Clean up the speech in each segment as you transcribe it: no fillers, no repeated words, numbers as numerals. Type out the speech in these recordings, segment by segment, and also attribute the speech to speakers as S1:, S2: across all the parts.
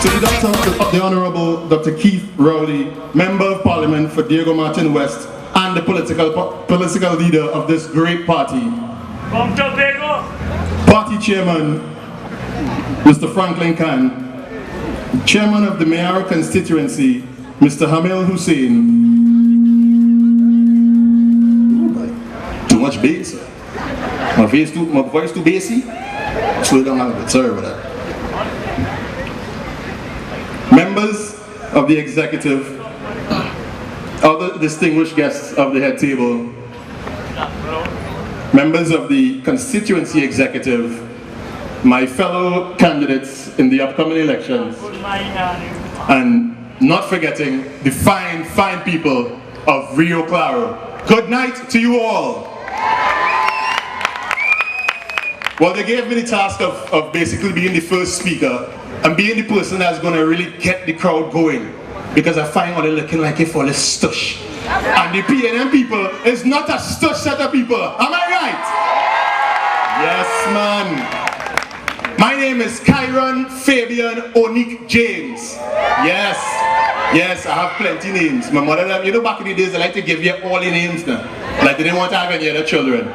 S1: To the Doctor, the Honourable Dr. Keith Rowley, Member of Parliament for Diego Martin West, and the political leader of this great party. Party Chairman, Mr. Franklin Khan, Chairman of the Mayaro constituency, Mr. Hamil Hussein. Too much bass. My voice too bassy? Slow down a little bit, sorry about that. Members of the executive, other distinguished guests of the head table, members of the constituency executive, my fellow candidates in the upcoming elections, and not forgetting the fine, fine people of Rio Claro. Good night to you all. Well, they gave me the task of basically being the first speaker and being the person that's going to really get the crowd going, because I find what they're looking like if all is stush. And the PNM people is not a stush set of people. Am I right? Yes, man. My name is Kyron Fabian Onik James. Yes, I have plenty names. My mother, you know, back in the days, I like to give you all the names now. Like they didn't want to have any other children.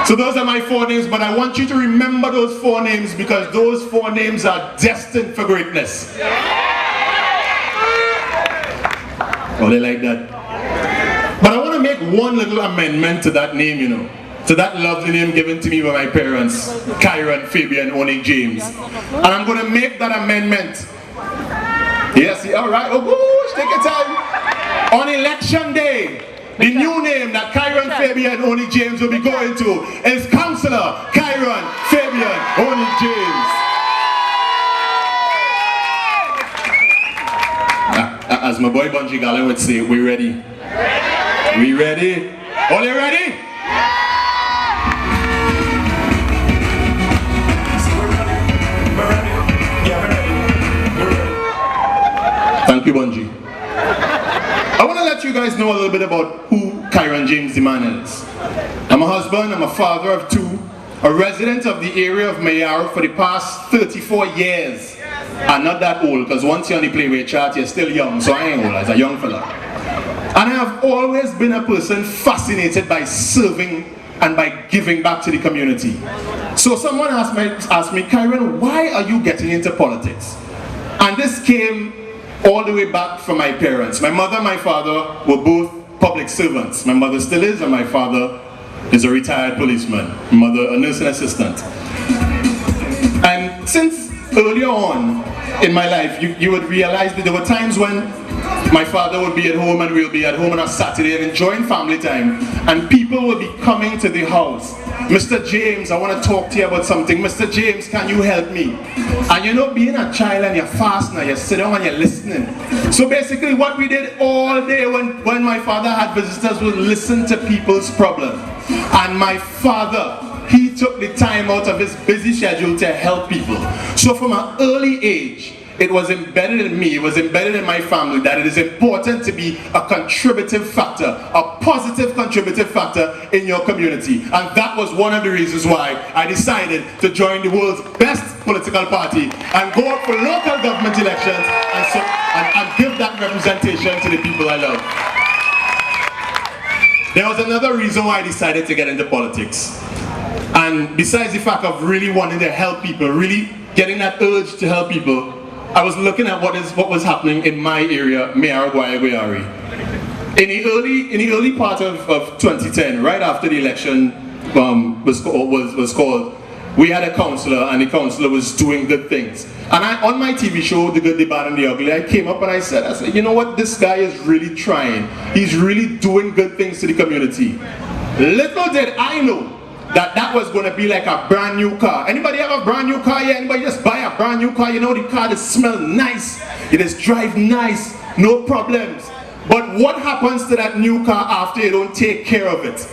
S1: So those are my 4 names, but I want you to remember those 4 names because those 4 names are destined for greatness. Oh, they like that. But I want to make one little amendment to that name, you know. To that lovely name given to me by my parents, Kyron Fabian Onik James. And I'm going to make that amendment. Yes, alright, oh gosh, take your time. On election day, the new name that Kyron Fabian Onik James will be going to is Councillor Kyron Fabian Onik James. As my boy Bungie Gallen would say, we ready? We ready? All you ready? Thank you, Bungie. I want to let you guys know a little bit about who Kyron James the man is. I'm a husband, I'm a father of 2, a resident of the area of Mayaro for the past 34 years. I'm not that old, because once you're on the playway chart, you're still young, so I ain't old, as a young fella. And I have always been a person fascinated by serving and by giving back to the community. So someone asked me, Kyron, why are you getting into politics? And this came all the way back from my parents. My mother and my father were both public servants. My mother still is, and my father is a retired policeman. My mother, a nursing assistant. And since earlier on in my life, you would realize that there were times when my father would be at home and we'll be at home on a Saturday and enjoying family time, and people will be coming to the house. Mr. James, I want to talk to you about something. Mr. James, can you help me? And you know, being a child and you're fast now, you sit down and you're listening. So basically what we did all day when my father had visitors was listen to people's problems. And my father, he took the time out of his busy schedule to help people. So from an early age, it was embedded in me, it was embedded in my family that it is important to be a contributive factor, a positive contributive factor in your community. And that was one of the reasons why I decided to join the world's best political party and go up for local government elections and give that representation to the people I love. There was another reason why I decided to get into politics. And besides the fact of really wanting to help people, really getting that urge to help people, I was looking at what was happening in my area, Mayaro Guayaguayare. In the early part of 2010, right after the election was called, we had a councillor, and the councillor was doing good things. And on my TV show, The Good, the Bad, and the Ugly, I came up and I said, you know what, this guy is really trying. He's really doing good things to the community. Little did I know that was going to be like a brand new car. Anybody have a brand new car here? Anybody just buy a brand new car? You know, the car just smells nice, it just drives nice, no problems. But what happens to that new car after you don't take care of it?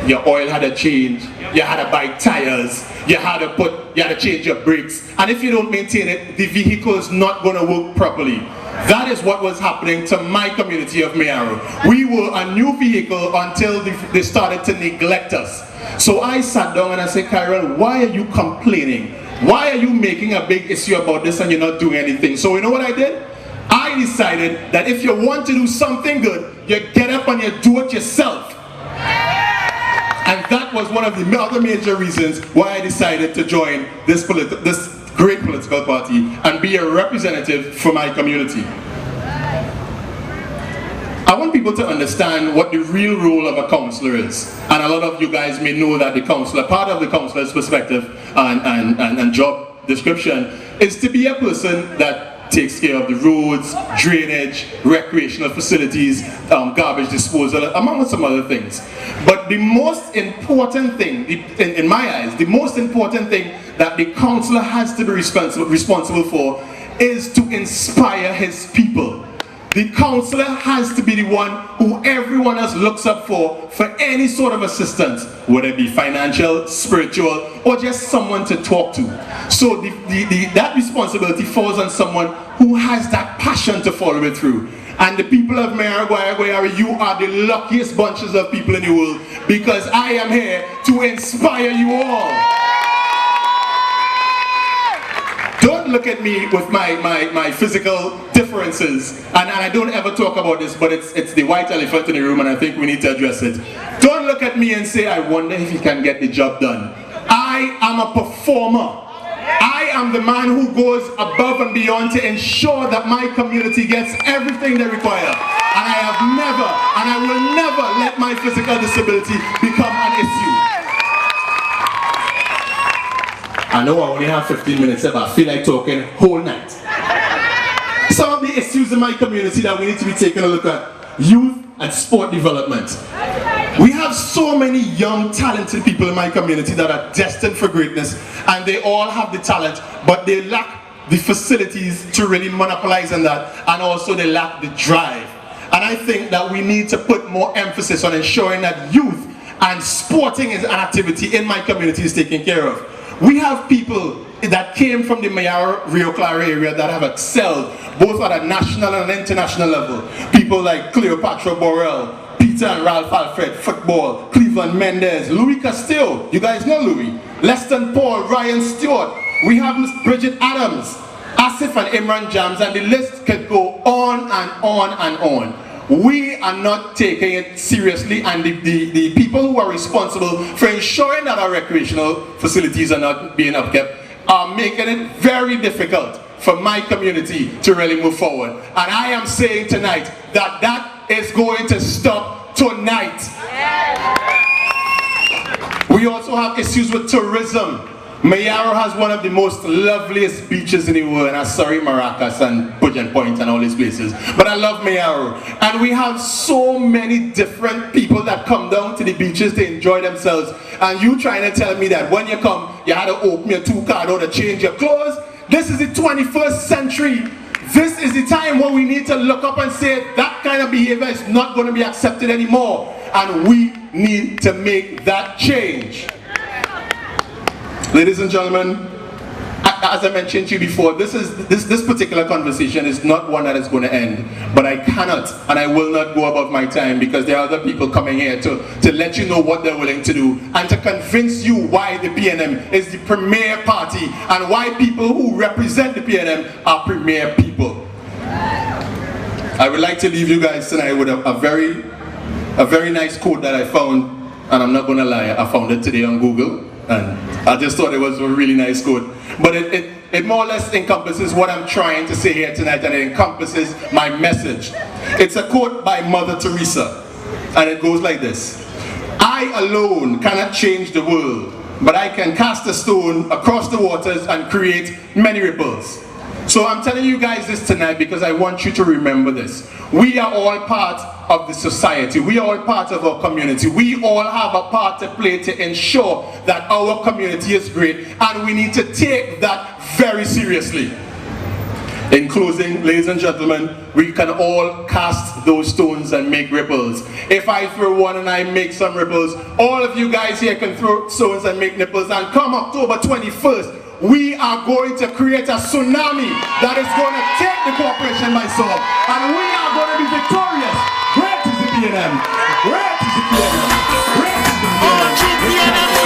S1: Your oil had to change, you had to buy tires, you had to change your brakes, and if you don't maintain it, the vehicle is not going to work properly. That is what was happening to my community of Mayaro. We were a new vehicle until they started to neglect us. So I sat down and I said, Kyron, why are you complaining why are you making a big issue about this and you're not doing anything? So you know what I did? I decided that if you want to do something good, you get up and you do it yourself. And that was one of the other major reasons why I decided to join this great political party and be a representative for my community. I want people to understand what the real role of a councillor is. And a lot of you guys may know that the councillor, part of the councillor's perspective and job description is to be a person that takes care of the roads, drainage, recreational facilities, garbage disposal, among some other things. But the most important thing, in my eyes, the most important thing that the councillor has to be responsible for is to inspire his people. The councillor has to be the one who everyone else looks up for any sort of assistance, whether it be financial, spiritual, or just someone to talk to. So that responsibility falls on someone who has that passion to follow it through. And the people of Mayaro Guayaguayare, you are the luckiest bunches of people in the world, because I am here to inspire you all. Don't look at me with my physical differences, and I don't ever talk about this, but it's the white elephant in the room, and I think we need to address it. Don't look at me and say, I wonder if he can get the job done. I am a performer. I am the man who goes above and beyond to ensure that my community gets everything they require. And I have never, and I will never let my physical disability become an issue. I know I only have 15 minutes left, but I feel like talking whole night. Some of the issues in my community that we need to be taking a look at: youth and sport development. We have so many young, talented people in my community that are destined for greatness, and they all have the talent, but they lack the facilities to really monopolize on that, and also they lack the drive. And I think that we need to put more emphasis on ensuring that youth and sporting is an activity in my community is taken care of. We have people that came from the Mayaro Rio Claro area that have excelled both at a national and international level. People like Cleopatra Borrell, Peter and Ralph Alfred, football, Cleveland Mendez, Louis Castillo, you guys know Louis, Leston Paul, Ryan Stewart. We have Miss Bridget Adams, Asif and Imran Jams, and the list could go on and on and on. We are not taking it seriously, and the people who are responsible for ensuring that our recreational facilities are not being upkept are making it very difficult for my community to really move forward. And I am saying tonight that that is going to stop tonight. We also have issues with tourism. Mayaro has one of the most loveliest beaches in the world, and I'm sorry, Maracas and Pujan Point and all these places, but I love Mayaro. And we have so many different people that come down to the beaches to enjoy themselves, and you trying to tell me that when you come, you had to open your two-card or to change your clothes? This is the 21st century. This is the time where we need to look up and say that kind of behavior is not going to be accepted anymore, and we need to make that change. Ladies and gentlemen, as I mentioned to you before, this particular conversation is not one that is going to end. But I cannot and I will not go above my time, because there are other people coming here to let you know what they're willing to do and to convince you why the PNM is the premier party and why people who represent the PNM are premier people. I would like to leave you guys tonight with a very nice quote that I found, and I'm not going to lie, I found it today on Google. And I just thought it was a really nice quote. But it more or less encompasses what I'm trying to say here tonight, and it encompasses my message. It's a quote by Mother Teresa, and it goes like this: I alone cannot change the world, but I can cast a stone across the waters and create many ripples. So I'm telling you guys this tonight because I want you to remember this. We are all part of the society. We are all part of our community. We all have a part to play to ensure that our community is great, and we need to take that very seriously. In closing, ladies and gentlemen, we can all cast those stones and make ripples. If I throw one and I make some ripples, all of you guys here can throw stones and make nipples, and come October 21st, we are going to create a tsunami that is going to take the corporation by storm, and we are going to be victorious. Great is the PNM. Great is the PNM. Great is the PNM.